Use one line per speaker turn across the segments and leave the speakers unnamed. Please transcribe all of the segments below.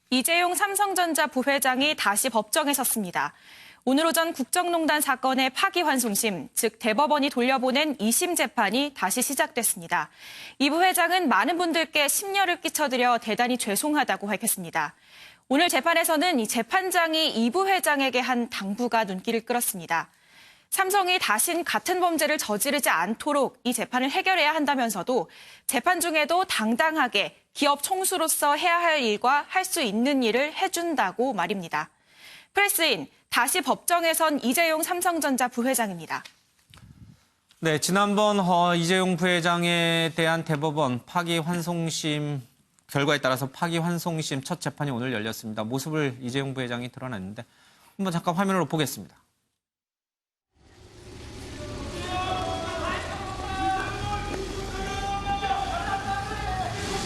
이재용 삼성전자 부회장이 다시 법정에 섰습니다. 오늘 오전 국정농단 사건의 파기환송심, 즉 대법원이 돌려보낸 2심 재판이 다시 시작됐습니다. 이 부회장은 많은 분들께 심려를 끼쳐드려 대단히 죄송하다고 밝혔습니다. 오늘 재판에서는 이 재판장이 이 부회장에게 한 당부가 눈길을 끌었습니다. 삼성이 다신 같은 범죄를 저지르지 않도록 이 재판을 해결해야 한다면서도 재판 중에도 당당하게 기업 총수로서 해야 할 일과 할 수 있는 일을 해준다고 말입니다. 프레스인, 다시 법정에 선 이재용 삼성전자 부회장입니다.
네, 지난번 이재용 부회장에 대한 대법원 파기환송심 결과에 따라서 파기환송심 첫 재판이 오늘 열렸습니다. 모습을 이재용 부회장이 드러냈는데 한번 잠깐 화면으로 보겠습니다.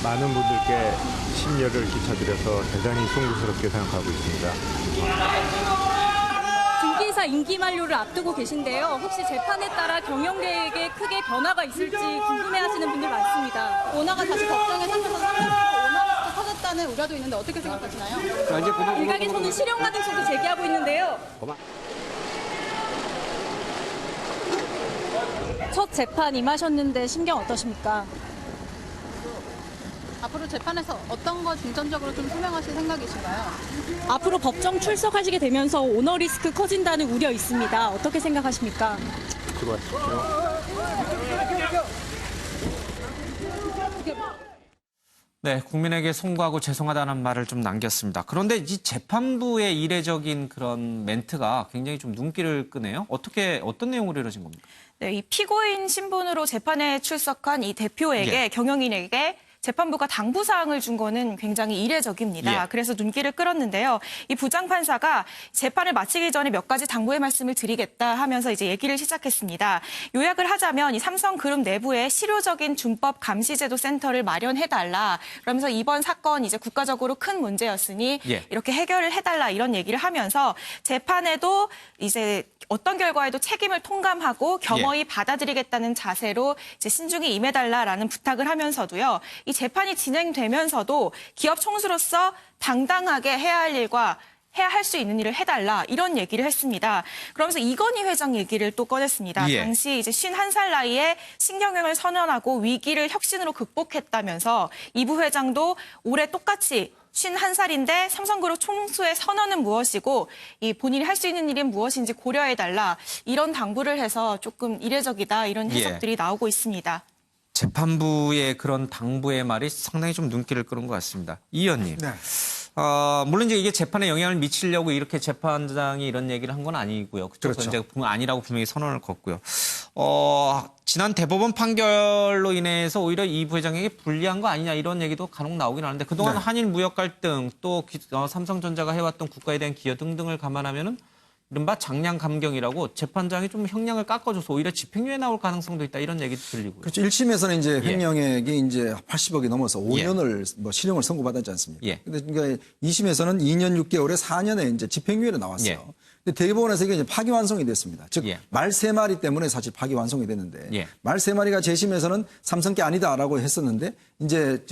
많은 분들께 심려를 끼쳐드려서 대단히 송구스럽게 생각하고 있습니다.
증기이사 임기 만료를 앞두고 계신데요. 혹시 재판에 따라 경영계획에 크게 변화가 있을지 궁금해하시는 분들 많습니다. 오너가 다시 법정에 서면서 상대방으로 오너가 터졌다는 우려도 있는데 어떻게 생각하시나요? 일각에서는 실형 가능성도 제기하고 있는데요. 첫 재판 임하셨는데 심경 어떠십니까?
앞으로 재판에서 어떤 거 중점적으로 좀 소명하실 생각이신가요?
앞으로 법정 출석하시게 되면서 오너 리스크 커진다는 우려 있습니다. 어떻게 생각하십니까?
수고하십시오.
네, 국민에게 송구하고 죄송하다는 말을 좀 남겼습니다. 그런데 이 재판부의 이례적인 그런 멘트가 굉장히 좀 눈길을 끄네요. 어떤 내용으로 이루어진 겁니까?
네, 이 피고인 신분으로 재판에 출석한 이 대표에게, 경영인에게 재판부가 당부사항을 준 거는 굉장히 이례적입니다. 그래서 눈길을 끌었는데요. 이 부장판사가 재판을 마치기 전에 몇 가지 당부의 말씀을 드리겠다 하면서 이제 얘기를 시작했습니다. 요약을 하자면 이 삼성그룹 내부에 실효적인 준법 감시제도 센터를 마련해달라. 그러면서 이번 사건 이제 국가적으로 큰 문제였으니 이렇게 해결을 해달라 이런 얘기를 하면서 재판에도 이제 어떤 결과에도 책임을 통감하고 겸허히 받아들이겠다는 자세로 이제 신중히 임해달라라는 부탁을 하면서도요. 이 재판이 진행되면서도 기업 총수로서 당당하게 해야 할 일과 해야 할 수 있는 일을 해달라 이런 얘기를 했습니다. 그러면서 이건희 회장 얘기를 또 꺼냈습니다. 당시 이제 51살 나이에 신경영을 선언하고 위기를 혁신으로 극복했다면서 이 부회장도 올해 똑같이 51살인데 삼성그룹 총수의 선언은 무엇이고 이 본인이 할 수 있는 일은 무엇인지 고려해달라 이런 당부를 해서 조금 이례적이다 이런 해석들이 나오고 있습니다.
재판부의 그런 당부의 말이 상당히 좀 눈길을 끄는 것 같습니다. 이 의원님.
네.
물론 이제 이게 재판에 영향을 미치려고 이렇게 재판장이 이런 얘기를 한 건 아니고요. 그렇죠. 이제 아니라고 분명히 선언을 걷고요. 지난 대법원 판결로 인해서 오히려 이 부회장에게 불리한 거 아니냐 이런 얘기도 간혹 나오긴 하는데 그동안 한일 무역 갈등 또 삼성전자가 해왔던 국가에 대한 기여 등등을 감안하면은 이른바 장량 감경이라고 재판장이 좀 형량을 깎아줘서 오히려 집행유예 나올 가능성도 있다 이런 얘기도 들리고요.
그렇죠. 1심에서는 이제 횡령액이 이제 80억이 넘어서 5년을 뭐 실형을 선고받았지 않습니까? 근데 그러니까 2심에서는 2년 6개월에 4년에 이제 집행유예로 나왔어요. 근데 대법원에서 이게 이제 파기환송이 됐습니다. 즉 말 3마리 때문에 사실 파기환송이 됐는데 말 3마리가 재심에서는 삼성 게 아니다라고 했었는데 이제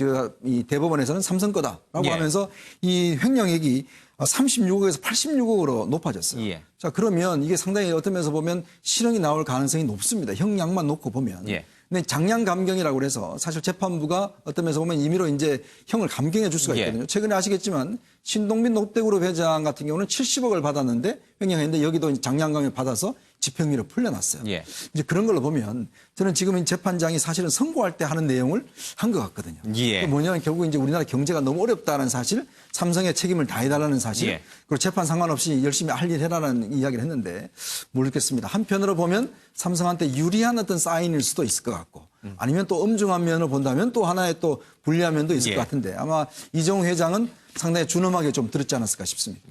이 대법원에서는 삼성 거다라고 하면서 이 횡령액이 36억에서 86억으로 높아졌어요. 자, 그러면 이게 상당히 어떤 면에서 보면 실형이 나올 가능성이 높습니다. 형량만 놓고 보면. 근데 장량 감경이라고 그래서 사실 재판부가 어떤 면에서 보면 임의로 이제 형을 감경해 줄 수가 있거든요. 최근에 아시겠지만 신동빈 롯데그룹 회장 같은 경우는 70억을 받았는데 횡령했는데 여기도 장량 감경 받아서 집행유예로 풀려났어요. 이제 그런 걸로 보면 저는 지금 재판장이 사실은 선고할 때 하는 내용을 한 것 같거든요. 그 뭐냐면 결국 이제 우리나라 경제가 너무 어렵다는 사실, 삼성의 책임을 다해달라는 사실, 그리고 재판 상관없이 열심히 할 일 해라라는 이야기를 했는데 모르겠습니다. 한편으로 보면 삼성한테 유리한 어떤 사인일 수도 있을 것 같고 아니면 또 엄중한 면을 본다면 또 하나의 또 불리한 면도 있을 것 같은데 아마 이정우 회장은 상당히 준엄하게 좀 들었지 않았을까 싶습니다.